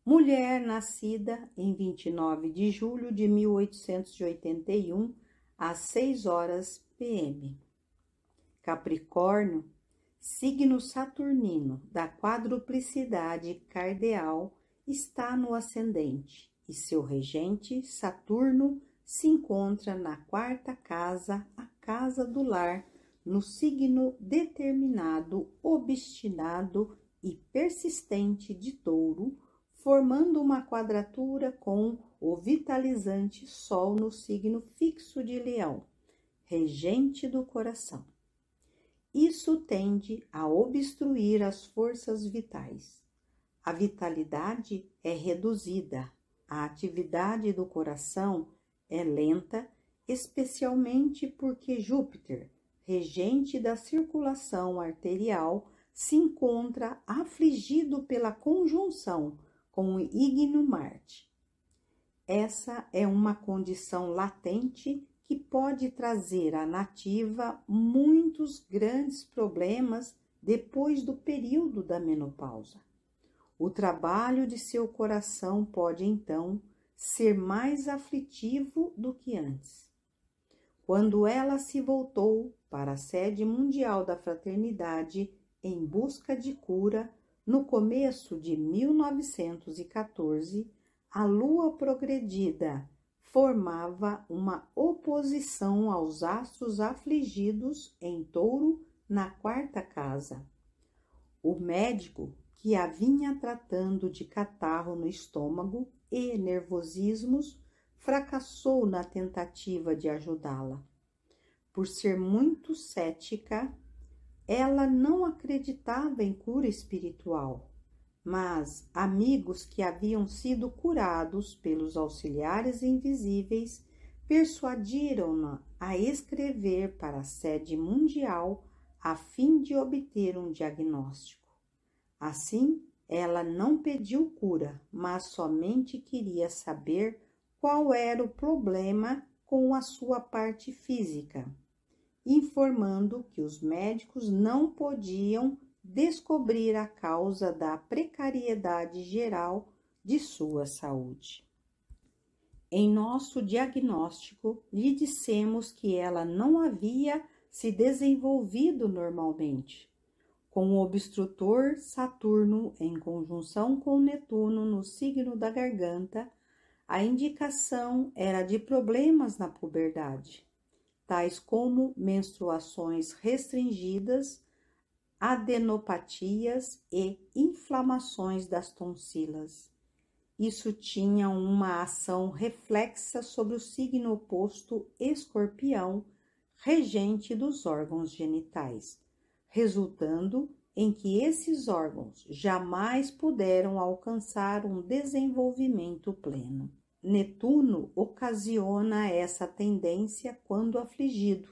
Mulher nascida em 29 de julho de 1881, às 6 horas p.m. Capricórnio, signo saturnino da quadruplicidade cardeal, está no ascendente e seu regente, Saturno, se encontra na 4ª casa, a casa do lar, no signo determinado, obstinado e persistente de Touro, formando uma quadratura com o vitalizante Sol no signo fixo de Leão, regente do coração. Isso tende a obstruir as forças vitais. A vitalidade é reduzida, a atividade do coração é lenta, especialmente porque Júpiter, regente da circulação arterial, se encontra afligido pela conjunção com o ígneo Marte. Essa é uma condição latente que pode trazer à nativa muitos grandes problemas depois do período da menopausa. O trabalho de seu coração pode, então, ser mais aflitivo do que antes. Quando ela se voltou para a sede mundial da fraternidade em busca de cura, no começo de 1914, a lua progredida formava uma oposição aos astros afligidos em Touro na 4ª casa. O médico que a vinha tratando de catarro no estômago e nervosismos fracassou na tentativa de ajudá-la. Por ser muito cética, ela não acreditava em cura espiritual, mas amigos que haviam sido curados pelos auxiliares invisíveis persuadiram-na a escrever para a sede mundial a fim de obter um diagnóstico. Assim, ela não pediu cura, mas somente queria saber qual era o problema com a sua parte física, informando que os médicos não podiam descobrir a causa da precariedade geral de sua saúde. Em nosso diagnóstico, lhe dissemos que ela não havia se desenvolvido normalmente. Com o obstrutor Saturno em conjunção com Netuno no signo da garganta, a indicação era de problemas na puberdade, tais como menstruações restringidas, adenopatias e inflamações das tonsilas. Isso tinha uma ação reflexa sobre o signo oposto Escorpião, regente dos órgãos genitais, resultando em que esses órgãos jamais puderam alcançar um desenvolvimento pleno. Netuno ocasiona essa tendência quando afligido,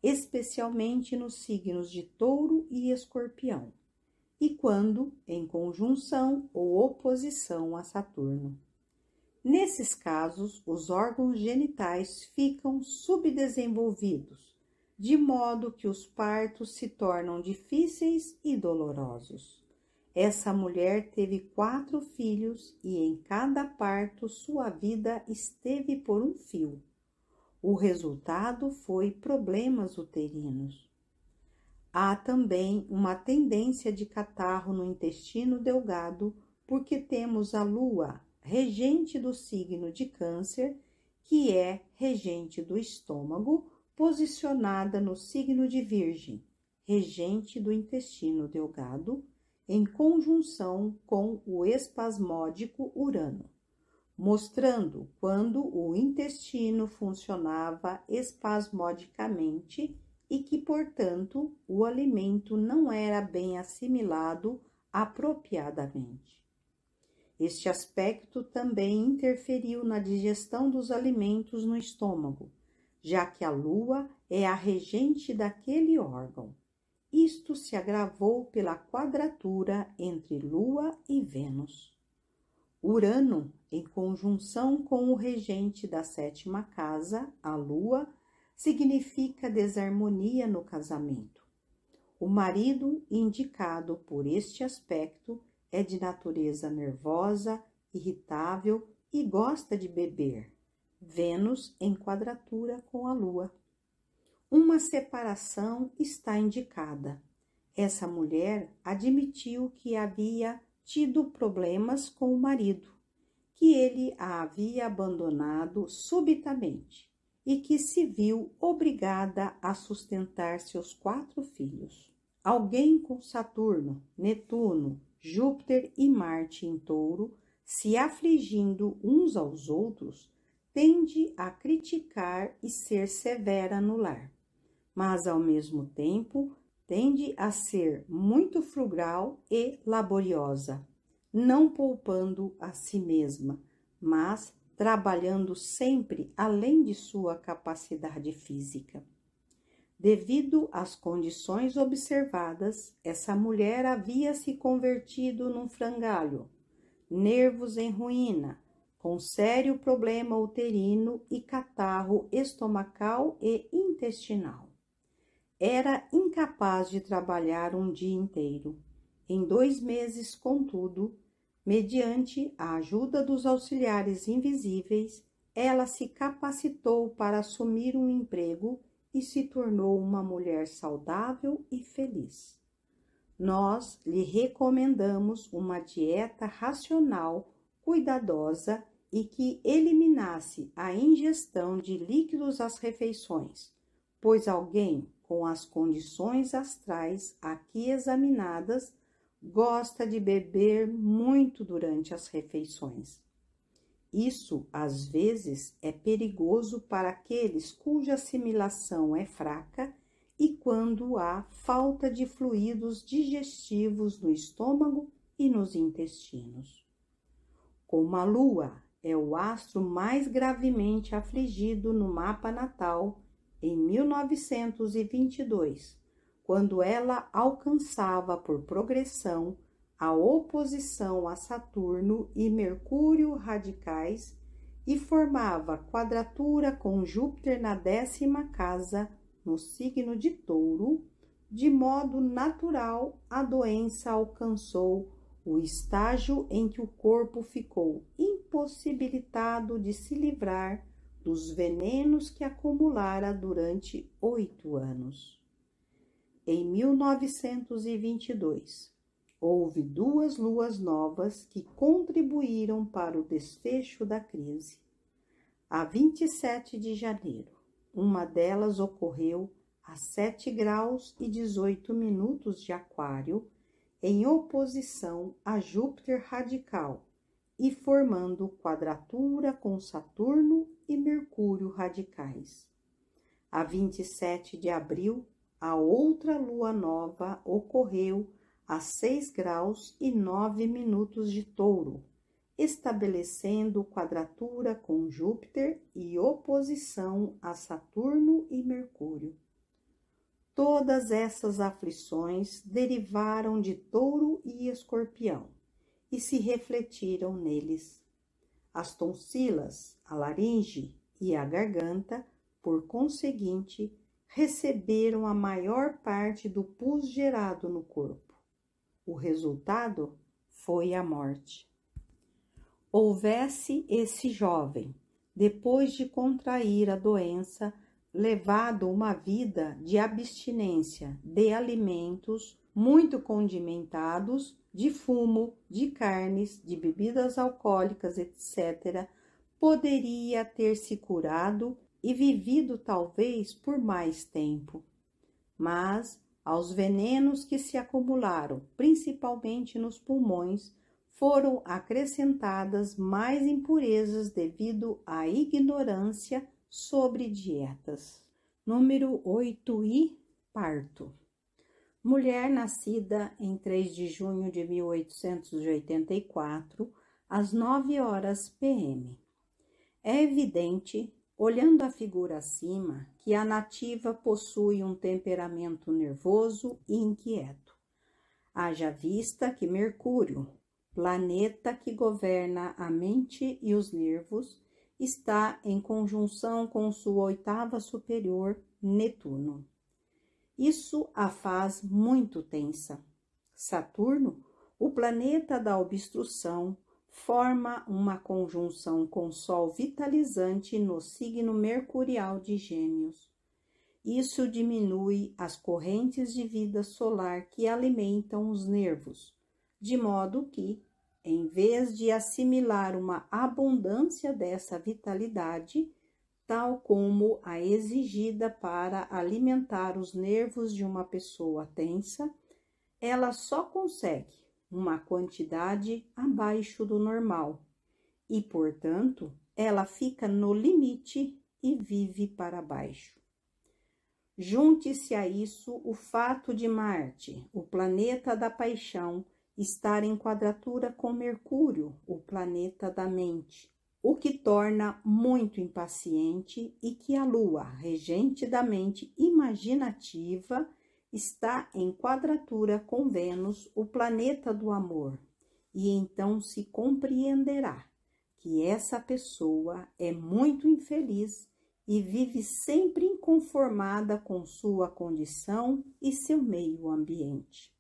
especialmente nos signos de Touro e Escorpião, e quando em conjunção ou oposição a Saturno. Nesses casos, os órgãos genitais ficam subdesenvolvidos, de modo que os partos se tornam difíceis e dolorosos. Essa mulher teve 4 filhos e em cada parto sua vida esteve por um fio. O resultado foi problemas uterinos. Há também uma tendência de catarro no intestino delgado, porque temos a lua, regente do signo de Câncer, que é regente do estômago, posicionada no signo de Virgem, regente do intestino delgado, em conjunção com o espasmódico Urano, mostrando quando o intestino funcionava espasmodicamente e que, portanto, o alimento não era bem assimilado apropriadamente. Este aspecto também interferiu na digestão dos alimentos no estômago, já que a Lua é a regente daquele órgão. Isto se agravou pela quadratura entre Lua e Vênus. Urano, em conjunção com o regente da 7ª casa, a Lua, significa desarmonia no casamento. O marido, indicado por este aspecto, é de natureza nervosa, irritável e gosta de beber. Vênus em quadratura com a Lua. Uma separação está indicada. Essa mulher admitiu que havia tido problemas com o marido, que ele a havia abandonado subitamente e que se viu obrigada a sustentar seus 4 filhos. Alguém com Saturno, Netuno, Júpiter e Marte em Touro, se afligindo uns aos outros, tende a criticar e ser severa no lar, mas ao mesmo tempo tende a ser muito frugal e laboriosa, não poupando a si mesma, mas trabalhando sempre além de sua capacidade física. Devido às condições observadas, essa mulher havia se convertido num frangalho, nervos em ruína, com sério problema uterino e catarro estomacal e intestinal. Era incapaz de trabalhar um dia inteiro. Em 2 meses, contudo, mediante a ajuda dos auxiliares invisíveis, ela se capacitou para assumir um emprego e se tornou uma mulher saudável e feliz. Nós lhe recomendamos uma dieta racional, cuidadosa e que eliminasse a ingestão de líquidos às refeições, pois alguém com as condições astrais aqui examinadas gosta de beber muito durante as refeições. Isso, às vezes, é perigoso para aqueles cuja assimilação é fraca e quando há falta de fluidos digestivos no estômago e nos intestinos. Como a Lua é o astro mais gravemente afligido no mapa natal, em 1922, quando ela alcançava por progressão a oposição a Saturno e Mercúrio radicais e formava quadratura com Júpiter na 10ª casa, no signo de Touro, de modo natural a doença alcançou o estágio em que o corpo ficou impossibilitado de se livrar dos venenos que acumulara durante 8 anos. Em 1922, houve 2 luas novas que contribuíram para o desfecho da crise. A 27 de janeiro, uma delas ocorreu a 7 graus e 18 minutos de Aquário, em oposição a Júpiter radical e formando quadratura com Saturno e Mercúrio radicais. A 27 de abril, a outra lua nova ocorreu a 6 graus e 9 minutos de Touro, estabelecendo quadratura com Júpiter e oposição a Saturno e Mercúrio. Todas essas aflições derivaram de Touro e Escorpião e se refletiram neles. As tonsilas, a laringe e a garganta, por conseguinte, receberam a maior parte do pus gerado no corpo. O resultado foi a morte. Houvesse esse jovem, depois de contrair a doença, levado uma vida de abstinência de alimentos muito condimentados, de fumo, de carnes, de bebidas alcoólicas, etc., poderia ter se curado e vivido talvez por mais tempo. Mas aos venenos que se acumularam, principalmente nos pulmões, foram acrescentadas mais impurezas devido à ignorância sobre dietas. Número 8i, parto. Mulher nascida em 3 de junho de 1884, às 9 horas p.m. É evidente, olhando a figura acima, que a nativa possui um temperamento nervoso e inquieto. Haja vista que Mercúrio, planeta que governa a mente e os nervos, está em conjunção com sua oitava superior, Netuno. Isso a faz muito tensa. Saturno, o planeta da obstrução, forma uma conjunção com Sol vitalizante no signo mercurial de Gêmeos. Isso diminui as correntes de vida solar que alimentam os nervos, de modo que, em vez de assimilar uma abundância dessa vitalidade, tal como a exigida para alimentar os nervos de uma pessoa tensa, ela só consegue uma quantidade abaixo do normal e, portanto, ela fica no limite e vive para baixo. Junte-se a isso o fato de Marte, o planeta da paixão, estar em quadratura com Mercúrio, o planeta da mente, o que torna muito impaciente e que a Lua, regente da mente imaginativa, está em quadratura com Vênus, o planeta do amor, e então se compreenderá que essa pessoa é muito infeliz e vive sempre inconformada com sua condição e seu meio ambiente.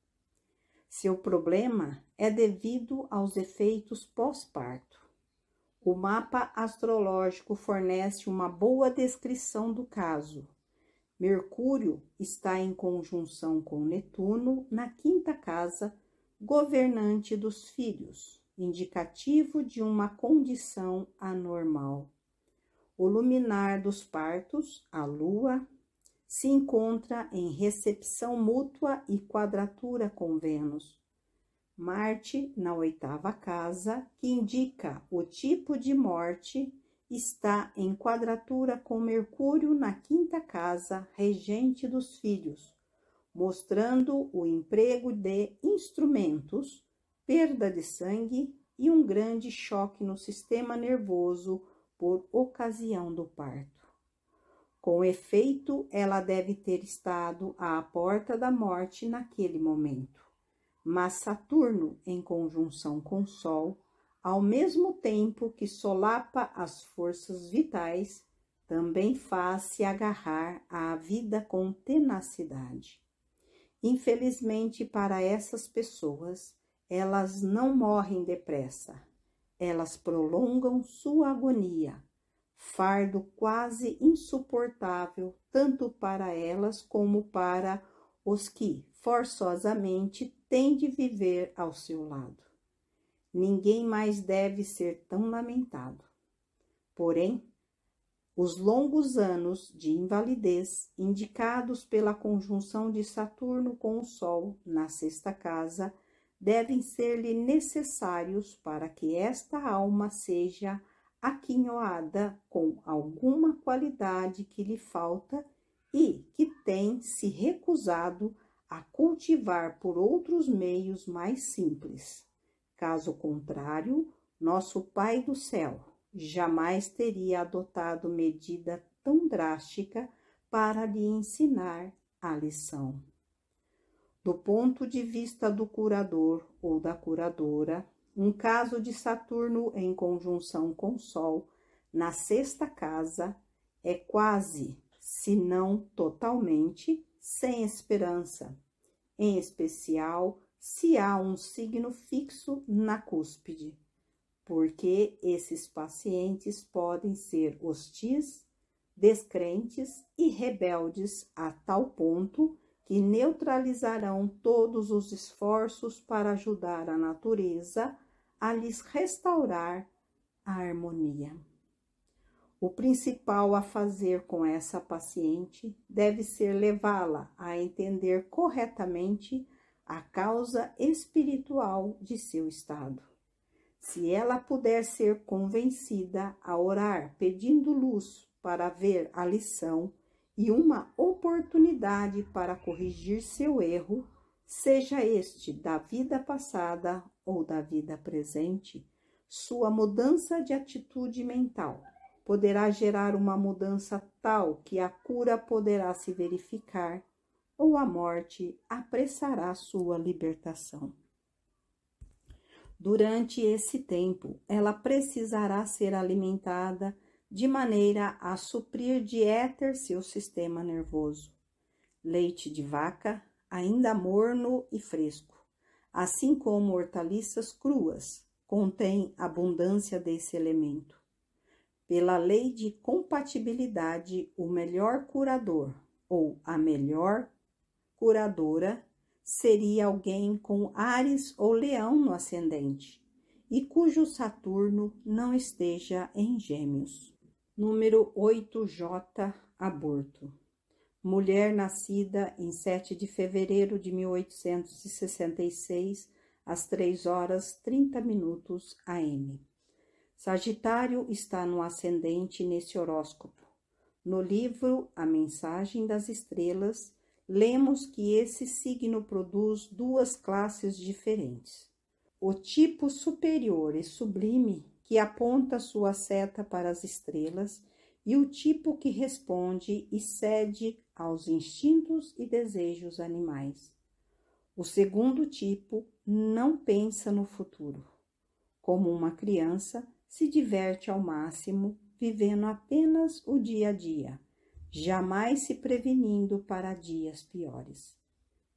Seu problema é devido aos efeitos pós-parto. O mapa astrológico fornece uma boa descrição do caso. Mercúrio está em conjunção com Netuno na quinta casa, governante dos filhos, indicativo de uma condição anormal. O luminar dos partos, a Lua, se encontra em recepção mútua e quadratura com Vênus. Marte, na oitava casa, que indica o tipo de morte, está em quadratura com Mercúrio na quinta casa, regente dos filhos, mostrando o emprego de instrumentos, perda de sangue e um grande choque no sistema nervoso por ocasião do parto. Com efeito, ela deve ter estado à porta da morte naquele momento. Mas Saturno, em conjunção com Sol, ao mesmo tempo que solapa as forças vitais, também faz se agarrar à vida com tenacidade. Infelizmente para essas pessoas, elas não morrem depressa, elas prolongam sua agonia, fardo quase insuportável tanto para elas como para os que forçosamente têm de viver ao seu lado. Ninguém mais deve ser tão lamentado. Porém, os longos anos de invalidez indicados pela conjunção de Saturno com o Sol na sexta casa devem ser-lhe necessários para que esta alma seja aquinhoada com alguma qualidade que lhe falta e que tem se recusado a cultivar por outros meios mais simples. Caso contrário, nosso Pai do Céu jamais teria adotado medida tão drástica para lhe ensinar a lição. Do ponto de vista do curador ou da curadora, um caso de Saturno em conjunção com Sol na sexta casa é quase, se não totalmente, sem esperança, em especial se há um signo fixo na cúspide, porque esses pacientes podem ser hostis, descrentes e rebeldes a tal ponto que neutralizarão todos os esforços para ajudar a natureza a lhes restaurar a harmonia. O principal a fazer com essa paciente deve ser levá-la a entender corretamente a causa espiritual de seu estado. Se ela puder ser convencida a orar pedindo luz para ver a lição e uma oportunidade para corrigir seu erro, seja este da vida passada ou da vida presente, sua mudança de atitude mental poderá gerar uma mudança tal que a cura poderá se verificar ou a morte apressará sua libertação. Durante esse tempo, ela precisará ser alimentada de maneira a suprir de éter seu sistema nervoso. Leite de vaca, ainda morno e fresco, assim como hortaliças cruas, contém abundância desse elemento. Pela lei de compatibilidade, o melhor curador ou a melhor curadora seria alguém com Áries ou Leão no ascendente e cujo Saturno não esteja em Gêmeos. Número 8J, aborto. Mulher nascida em 7 de fevereiro de 1866, às 3h30 AM. Sagitário está no ascendente nesse horóscopo. No livro A Mensagem das Estrelas, lemos que esse signo produz duas classes diferentes. O tipo superior e sublime, que aponta sua seta para as estrelas, e o tipo que responde e cede aos instintos e desejos animais. O segundo tipo não pensa no futuro. Como uma criança, se diverte ao máximo, vivendo apenas o dia a dia, jamais se prevenindo para dias piores.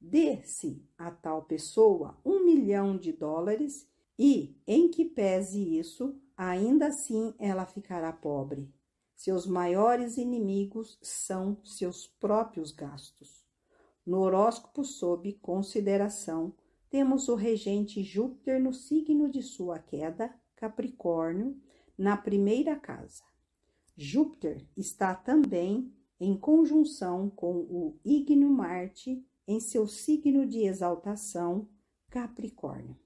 Dê-se a tal pessoa $1 milhão e, em que pese isso, ainda assim ela ficará pobre. Seus maiores inimigos são seus próprios gastos. No horóscopo sob consideração, temos o regente Júpiter no signo de sua queda, Capricórnio, na primeira casa. Júpiter está também em conjunção com o ígneo Marte em seu signo de exaltação, Capricórnio.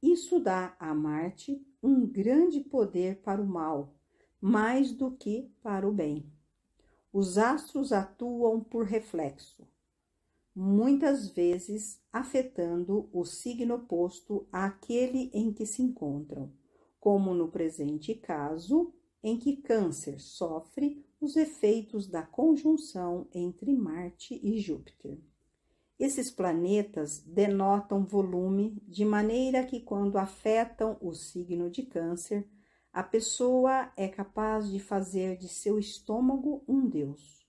Isso dá a Marte um grande poder para o mal, mais do que para o bem. Os astros atuam por reflexo, muitas vezes afetando o signo oposto àquele em que se encontram, como no presente caso, em que Câncer sofre os efeitos da conjunção entre Marte e Júpiter. Esses planetas denotam volume, de maneira que, quando afetam o signo de Câncer, a pessoa é capaz de fazer de seu estômago um deus.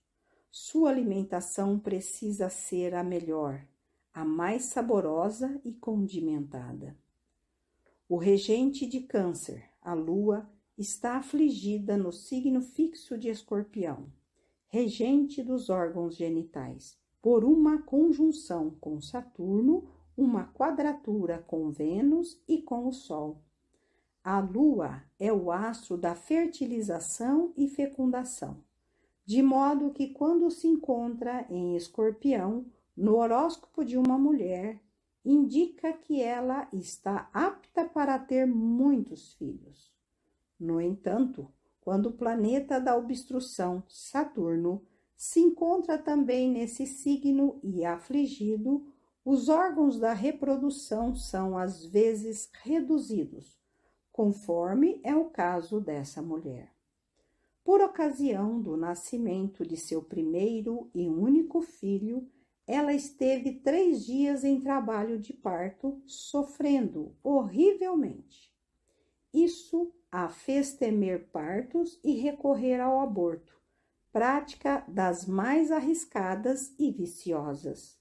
Sua alimentação precisa ser a melhor, a mais saborosa e condimentada. O regente de Câncer, a Lua, está afligida no signo fixo de Escorpião, regente dos órgãos genitais, por uma conjunção com Saturno, uma quadratura com Vênus e com o Sol. A Lua é o astro da fertilização e fecundação, de modo que quando se encontra em Escorpião, no horóscopo de uma mulher, indica que ela está apta para ter muitos filhos. No entanto, quando o planeta da obstrução, Saturno, se encontra também nesse signo e afligido, os órgãos da reprodução são às vezes reduzidos, conforme é o caso dessa mulher. Por ocasião do nascimento de seu primeiro e único filho, ela esteve 3 dias em trabalho de parto, sofrendo horrivelmente. Isso a fez temer partos e recorrer ao aborto, prática das mais arriscadas e viciosas.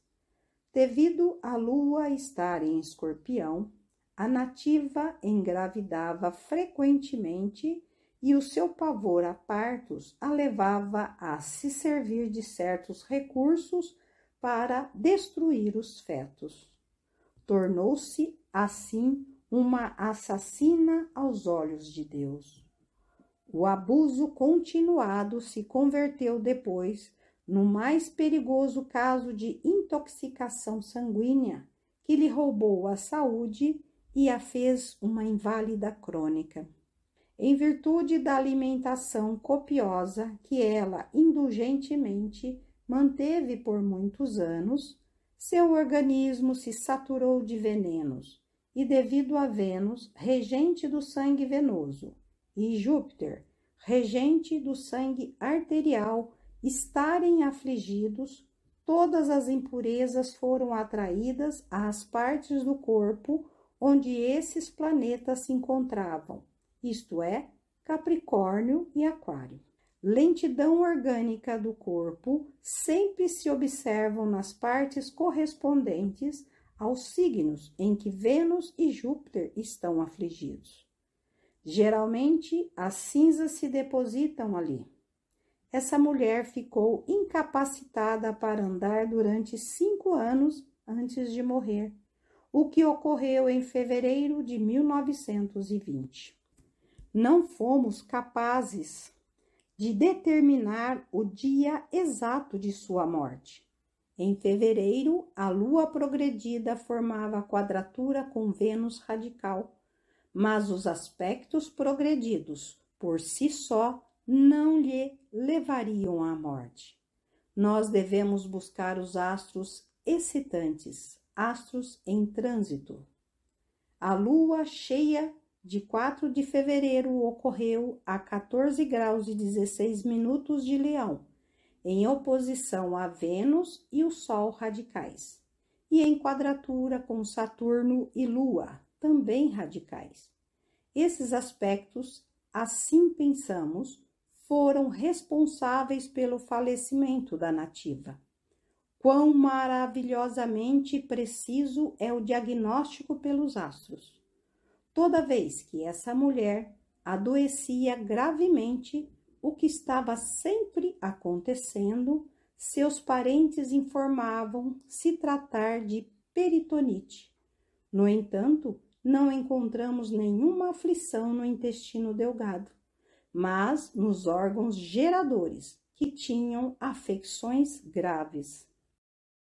Devido à Lua estar em Escorpião, a nativa engravidava frequentemente e o seu pavor a partos a levava a se servir de certos recursos para destruir os fetos. Tornou-se, assim, uma assassina aos olhos de Deus. O abuso continuado se converteu depois no mais perigoso caso de intoxicação sanguínea, que lhe roubou a saúde e a fez uma inválida crônica. Em virtude da alimentação copiosa que ela indulgentemente manteve por muitos anos, seu organismo se saturou de venenos, e devido a Vênus, regente do sangue venoso, e Júpiter, regente do sangue arterial, estarem afligidos, todas as impurezas foram atraídas às partes do corpo onde esses planetas se encontravam, isto é, Capricórnio e Aquário. Lentidão orgânica do corpo sempre se observam nas partes correspondentes aos signos em que Vênus e Júpiter estão afligidos. Geralmente, as cinzas se depositam ali. Essa mulher ficou incapacitada para andar durante 5 anos antes de morrer, o que ocorreu em fevereiro de 1920. Não fomos capazes de determinar o dia exato de sua morte. Em fevereiro, a Lua progredida formava quadratura com Vênus radical, mas os aspectos progredidos, por si só, não lhe levariam à morte. Nós devemos buscar os astros excitantes, astros em trânsito. A Lua cheia de 4 de fevereiro ocorreu a 14 graus e 16 minutos de Leão, em oposição a Vênus e o Sol radicais, e em quadratura com Saturno e Lua, também radicais. Esses aspectos, assim pensamos, foram responsáveis pelo falecimento da nativa. Quão maravilhosamente preciso é o diagnóstico pelos astros! Toda vez que essa mulher adoecia gravemente, o que estava sempre acontecendo, seus parentes informavam se tratar de peritonite. No entanto, não encontramos nenhuma aflição no intestino delgado, mas nos órgãos geradores, que tinham afecções graves.